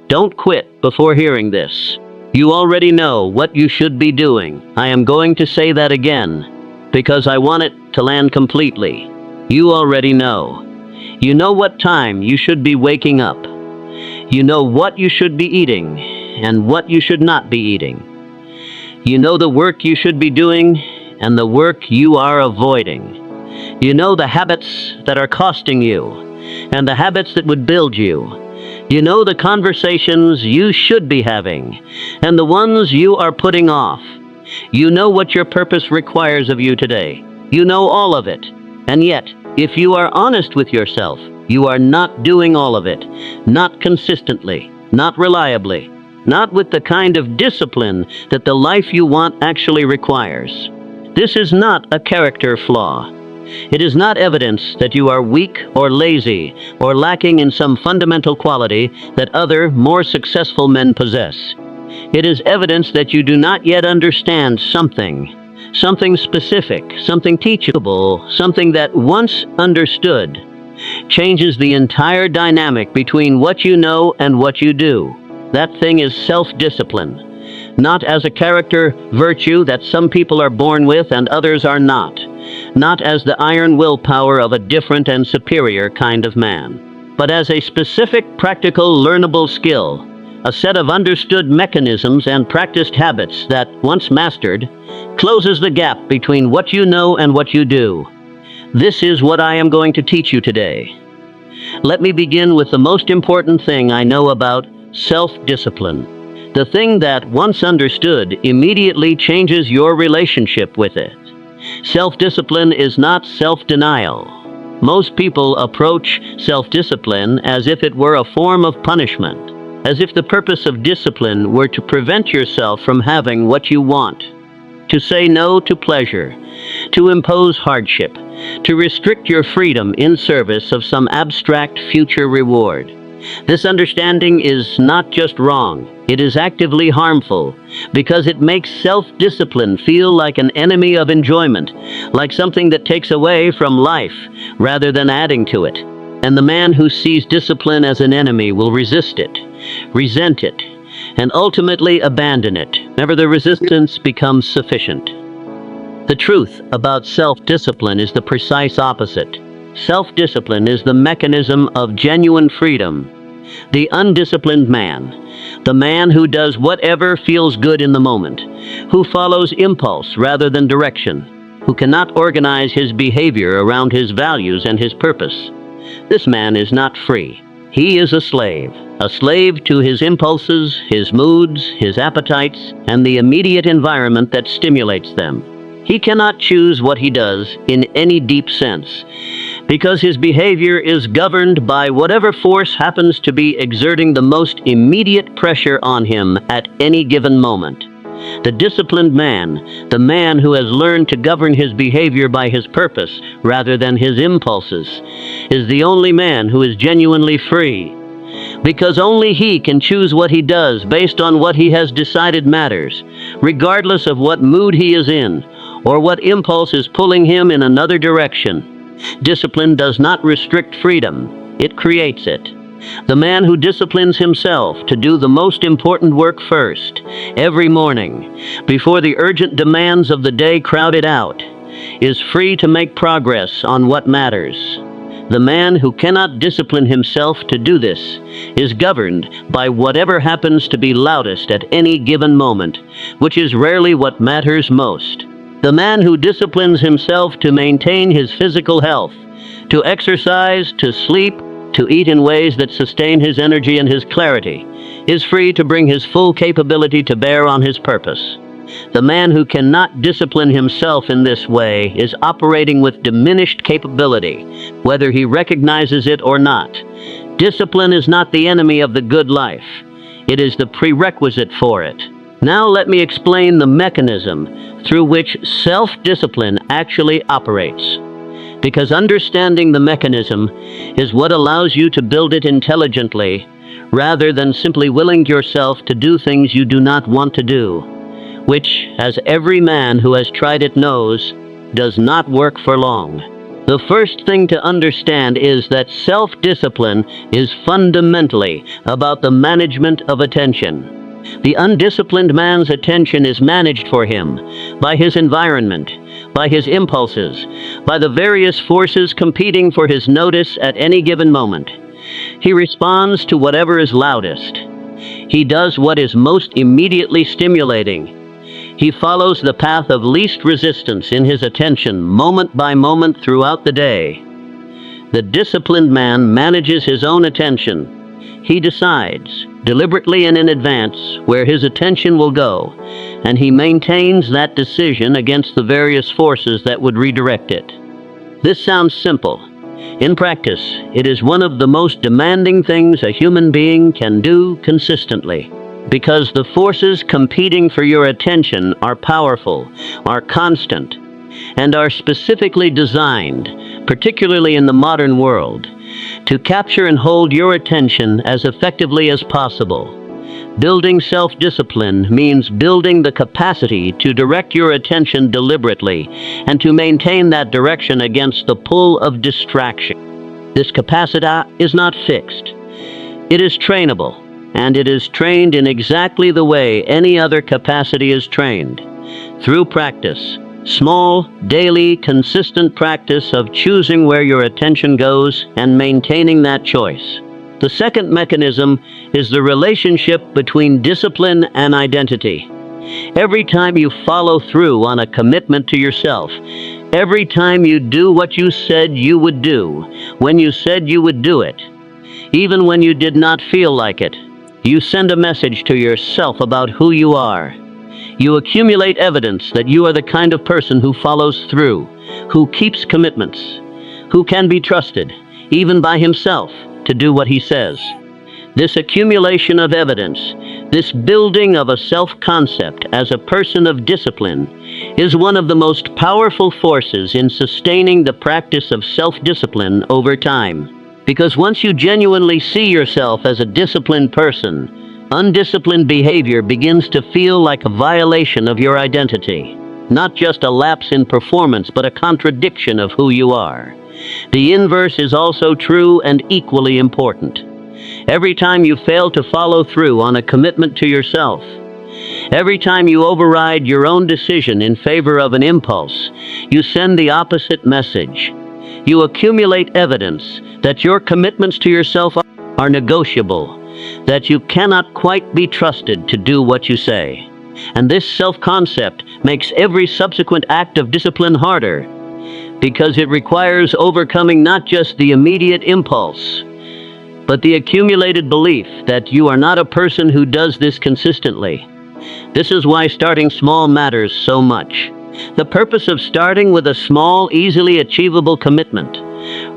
Don't quit before hearing this. You already know what you should be doing. I am going to say that again, because I want it to land completely. You already know. You know what time you should be waking up. You know what you should be eating and what you should not be eating. You know the work you should be doing and the work you are avoiding. You know the habits that are costing you and the habits that would build you. You know the conversations you should be having and the ones you are putting off. You know what your purpose requires of you today. You know all of it. And yet, if you are honest with yourself, you are not doing all of it. Not consistently, not reliably, not with the kind of discipline that the life you want actually requires. This is not a character flaw. It is not evidence that you are weak or lazy or lacking in some fundamental quality that other, more successful men possess. It is evidence that you do not yet understand something specific, something teachable, something that once understood changes the entire dynamic between what you know and what you do. That thing is self-discipline, not as a character virtue that some people are born with and others are not as the iron willpower of a different and superior kind of man, but as a specific, practical, learnable skill, a set of understood mechanisms and practiced habits that, once mastered, closes the gap between what you know and what you do. This is what I am going to teach you today. Let me begin with the most important thing I know about self-discipline. The thing that, once understood, immediately changes your relationship with it. Self-discipline is not self-denial. Most people approach self-discipline as if it were a form of punishment, as if the purpose of discipline were to prevent yourself from having what you want, to say no to pleasure, to impose hardship, to restrict your freedom in service of some abstract future reward. This understanding is not just wrong, it is actively harmful, because it makes self-discipline feel like an enemy of enjoyment, like something that takes away from life rather than adding to it. And the man who sees discipline as an enemy will resist it, resent it, and ultimately abandon it whenever the resistance becomes sufficient. The truth about self-discipline is the precise opposite. Self-discipline is the mechanism of genuine freedom. The undisciplined man, the man who does whatever feels good in the moment, who follows impulse rather than direction, who cannot organize his behavior around his values and his purpose. This man is not free. He is a slave to his impulses, his moods, his appetites, and the immediate environment that stimulates them. He cannot choose what he does in any deep sense, because his behavior is governed by whatever force happens to be exerting the most immediate pressure on him at any given moment. The disciplined man, the man who has learned to govern his behavior by his purpose rather than his impulses, is the only man who is genuinely free, because only he can choose what he does based on what he has decided matters, regardless of what mood he is in or what impulse is pulling him in another direction. Discipline does not restrict freedom, it creates it. The man who disciplines himself to do the most important work first, every morning, before the urgent demands of the day crowd it out, is free to make progress on what matters. The man who cannot discipline himself to do this is governed by whatever happens to be loudest at any given moment, which is rarely what matters most. The man who disciplines himself to maintain his physical health, to exercise, to sleep, to eat in ways that sustain his energy and his clarity, is free to bring his full capability to bear on his purpose. The man who cannot discipline himself in this way is operating with diminished capability, whether he recognizes it or not. Discipline is not the enemy of the good life. It is the prerequisite for it. Now let me explain the mechanism through which self-discipline actually operates. Because understanding the mechanism is what allows you to build it intelligently, rather than simply willing yourself to do things you do not want to do, which, as every man who has tried it knows, does not work for long. The first thing to understand is that self-discipline is fundamentally about the management of attention. The undisciplined man's attention is managed for him by his environment, by his impulses, by the various forces competing for his notice at any given moment. He responds to whatever is loudest. He does what is most immediately stimulating. He follows the path of least resistance in his attention moment by moment throughout the day. The disciplined man manages his own attention. He decides, deliberately and in advance, where his attention will go, and he maintains that decision against the various forces that would redirect it. This sounds simple. In practice, it is one of the most demanding things a human being can do consistently, because the forces competing for your attention are powerful, are constant, and are specifically designed, particularly in the modern world, to capture and hold your attention as effectively as possible. Building self-discipline means building the capacity to direct your attention deliberately and to maintain that direction against the pull of distraction. This capacity is not fixed. It is trainable, and it is trained in exactly the way any other capacity is trained, through practice. Small, daily, consistent practice of choosing where your attention goes and maintaining that choice. The second mechanism is the relationship between discipline and identity. Every time you follow through on a commitment to yourself, every time you do what you said you would do, when you said you would do it, even when you did not feel like it, you send a message to yourself about who you are. You accumulate evidence that you are the kind of person who follows through, who keeps commitments, who can be trusted, even by himself, to do what he says. This accumulation of evidence, this building of a self-concept as a person of discipline, is one of the most powerful forces in sustaining the practice of self-discipline over time. Because once you genuinely see yourself as a disciplined person, undisciplined behavior begins to feel like a violation of your identity, not just a lapse in performance, but a contradiction of who you are. The inverse is also true and equally important. Every time you fail to follow through on a commitment to yourself, every time you override your own decision in favor of an impulse, you send the opposite message. You accumulate evidence that your commitments to yourself are negotiable, that you cannot quite be trusted to do what you say. And this self-concept makes every subsequent act of discipline harder, because it requires overcoming not just the immediate impulse, but the accumulated belief that you are not a person who does this consistently. This is why starting small matters so much. The purpose of starting with a small, easily achievable commitment,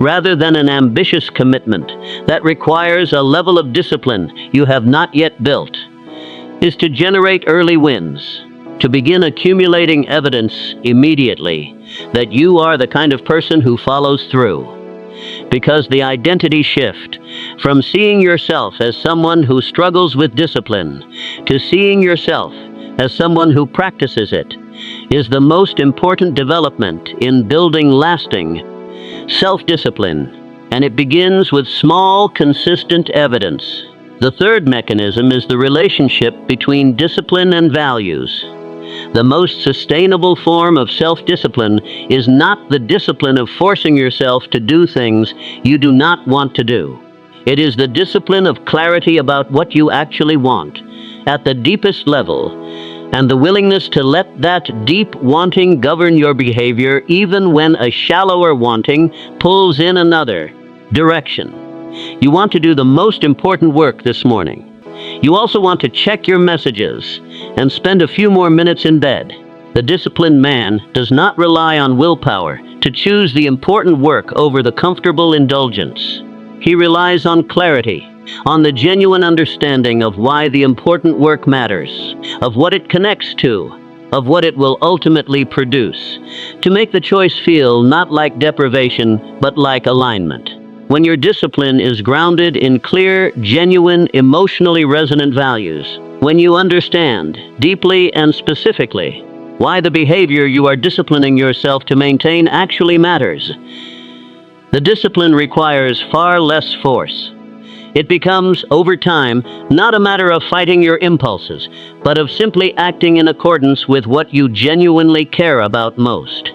rather than an ambitious commitment that requires a level of discipline you have not yet built, is to generate early wins, to begin accumulating evidence immediately that you are the kind of person who follows through. Because the identity shift from seeing yourself as someone who struggles with discipline to seeing yourself as someone who practices it is the most important development in building lasting self-discipline, and it begins with small, consistent evidence. The third mechanism is the relationship between discipline and values. The most sustainable form of self-discipline is not the discipline of forcing yourself to do things you do not want to do. It is the discipline of clarity about what you actually want, at the deepest level, and the willingness to let that deep wanting govern your behavior even when a shallower wanting pulls in another direction. You want to do the most important work this morning. You also want to check your messages and spend a few more minutes in bed. The disciplined man does not rely on willpower to choose the important work over the comfortable indulgence. He relies on clarity, on the genuine understanding of why the important work matters, of what it connects to, of what it will ultimately produce, to make the choice feel not like deprivation, but like alignment. When your discipline is grounded in clear, genuine, emotionally resonant values, when you understand, deeply and specifically, why the behavior you are disciplining yourself to maintain actually matters, The discipline requires far less force. It becomes, over time, not a matter of fighting your impulses, but of simply acting in accordance with what you genuinely care about most.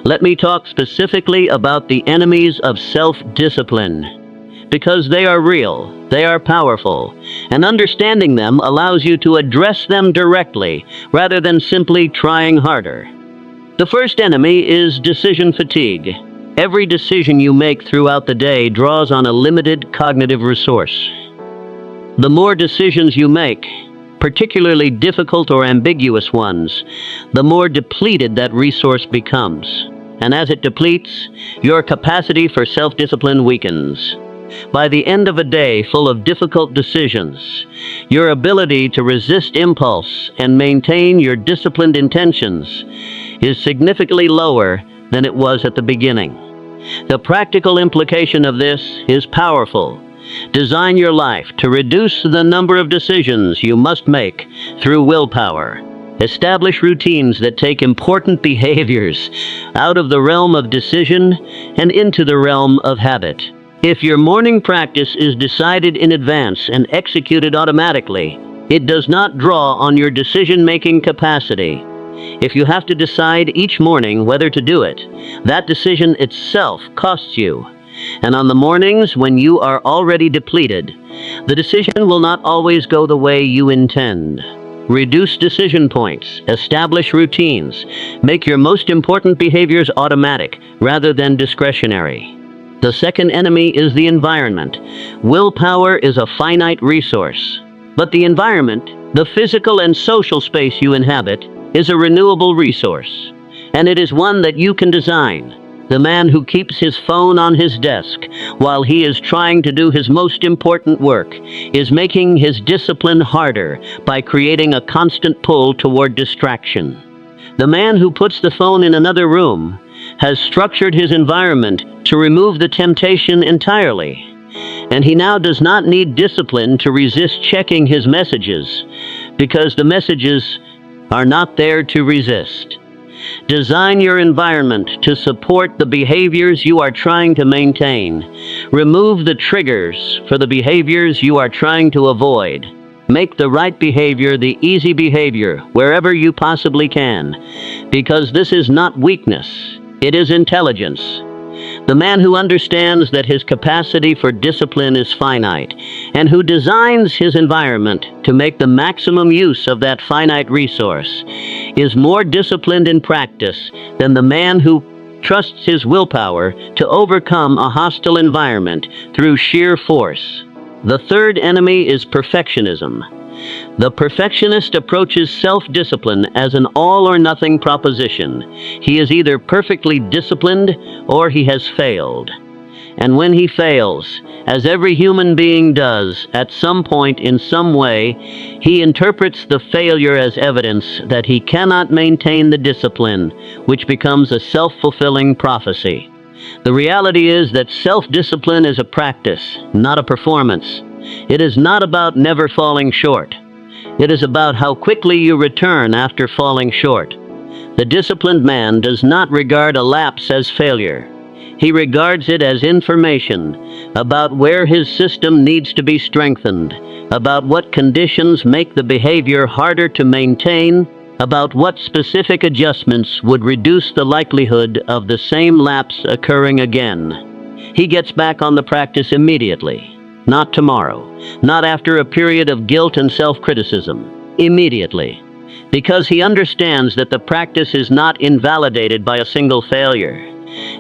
Let me talk specifically about the enemies of self-discipline. Because they are real, they are powerful, and understanding them allows you to address them directly, rather than simply trying harder. The first enemy is decision fatigue. Every decision you make throughout the day draws on a limited cognitive resource. The more decisions you make, particularly difficult or ambiguous ones, the more depleted that resource becomes. And as it depletes, your capacity for self-discipline weakens. By the end of a day full of difficult decisions, your ability to resist impulse and maintain your disciplined intentions is significantly lower than it was at the beginning. The practical implication of this is powerful. Design your life to reduce the number of decisions you must make through willpower. Establish routines that take important behaviors out of the realm of decision and into the realm of habit. If your morning practice is decided in advance and executed automatically, it does not draw on your decision-making capacity. If you have to decide each morning whether to do it, that decision itself costs you. And on the mornings when you are already depleted, the decision will not always go the way you intend. Reduce decision points, establish routines, make your most important behaviors automatic rather than discretionary. The second enemy is the environment. Willpower is a finite resource, but the environment, the physical and social space you inhabit, is a renewable resource, and it is one that you can design. The man who keeps his phone on his desk while he is trying to do his most important work is making his discipline harder by creating a constant pull toward distraction. The man who puts the phone in another room has structured his environment to remove the temptation entirely, and he now does not need discipline to resist checking his messages, because the messages are not there to resist. Design your environment to support the behaviors you are trying to maintain. Remove the triggers for the behaviors you are trying to avoid. Make the right behavior the easy behavior wherever you possibly can, because this is not weakness, it is intelligence. The man who understands that his capacity for discipline is finite, and who designs his environment to make the maximum use of that finite resource, is more disciplined in practice than the man who trusts his willpower to overcome a hostile environment through sheer force. The third enemy is perfectionism. The perfectionist approaches self-discipline as an all-or-nothing proposition. He is either perfectly disciplined or he has failed. And when he fails, as every human being does at some point in some way, he interprets the failure as evidence that he cannot maintain the discipline, which becomes a self-fulfilling prophecy. The reality is that self-discipline is a practice, not a performance. It is not about never falling short. It is about how quickly you return after falling short. The disciplined man does not regard a lapse as failure. He regards it as information about where his system needs to be strengthened, about what conditions make the behavior harder to maintain, about what specific adjustments would reduce the likelihood of the same lapse occurring again. He gets back on the practice immediately. Not tomorrow, not after a period of guilt and self-criticism. Immediately. Because he understands that the practice is not invalidated by a single failure,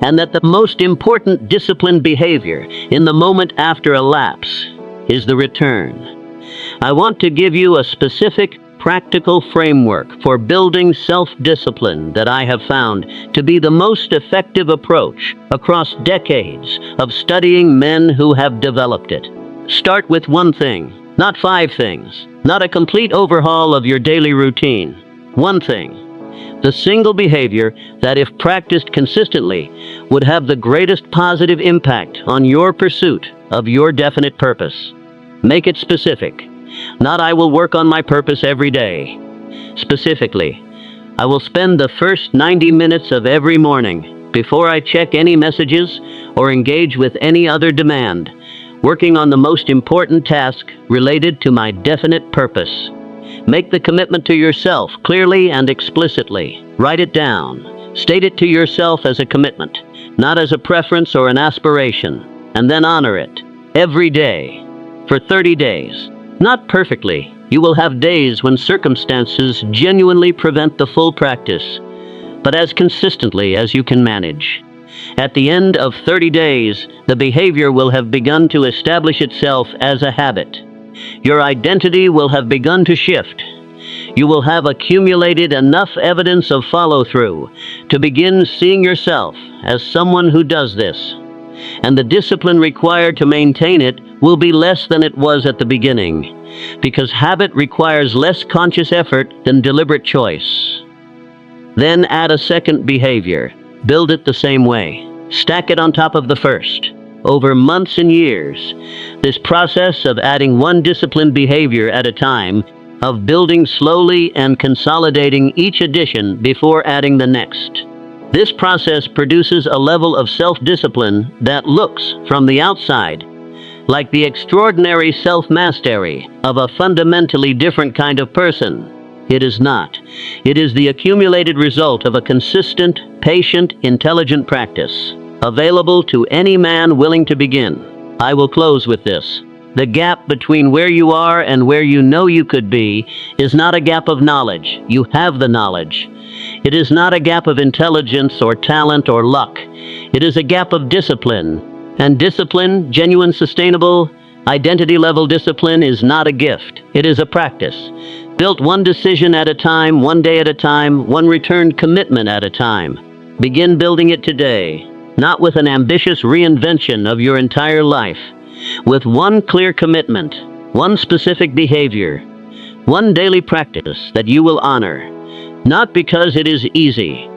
and that the most important disciplined behavior in the moment after a lapse is the return. I want to give you a specific, practical framework for building self-discipline that I have found to be the most effective approach across decades of studying men who have developed it. Start with one thing, not 5 things, not a complete overhaul of your daily routine. One thing, the single behavior that, if practiced consistently, would have the greatest positive impact on your pursuit of your definite purpose. Make it specific. Not I will work on my purpose every day. Specifically, I will spend the first 90 minutes of every morning before I check any messages or engage with any other demand, working on the most important task related to my definite purpose. Make the commitment to yourself clearly and explicitly. Write it down. State it to yourself as a commitment, not as a preference or an aspiration, and then honor it every day for 30 days. Not perfectly. You will have days when circumstances genuinely prevent the full practice, but as consistently as you can manage. At the end of 30 days, the behavior will have begun to establish itself as a habit. Your identity will have begun to shift. You will have accumulated enough evidence of follow-through to begin seeing yourself as someone who does this. And the discipline required to maintain it will be less than it was at the beginning, because habit requires less conscious effort than deliberate choice. Then add a second behavior. Build it the same way. Stack it on top of the first. Over months and years, this process of adding one disciplined behavior at a time, of building slowly and consolidating each addition before adding the next. This process produces a level of self-discipline that looks, from the outside, like the extraordinary self-mastery of a fundamentally different kind of person. It is not. It is the accumulated result of a consistent, patient, intelligent practice, available to any man willing to begin. I will close with this. The gap between where you are and where you know you could be is not a gap of knowledge. You have the knowledge. It is not a gap of intelligence or talent or luck. It is a gap of discipline. And discipline, genuine, sustainable, identity-level discipline, is not a gift. It is a practice, built one decision at a time, one day at a time, one returned commitment at a time. Begin building it today, not with an ambitious reinvention of your entire life, with one clear commitment, one specific behavior, one daily practice that you will honor, not because it is easy,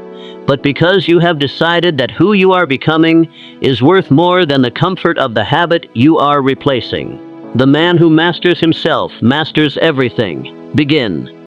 but because you have decided that who you are becoming is worth more than the comfort of the habit you are replacing. The man who masters himself masters everything. Begin.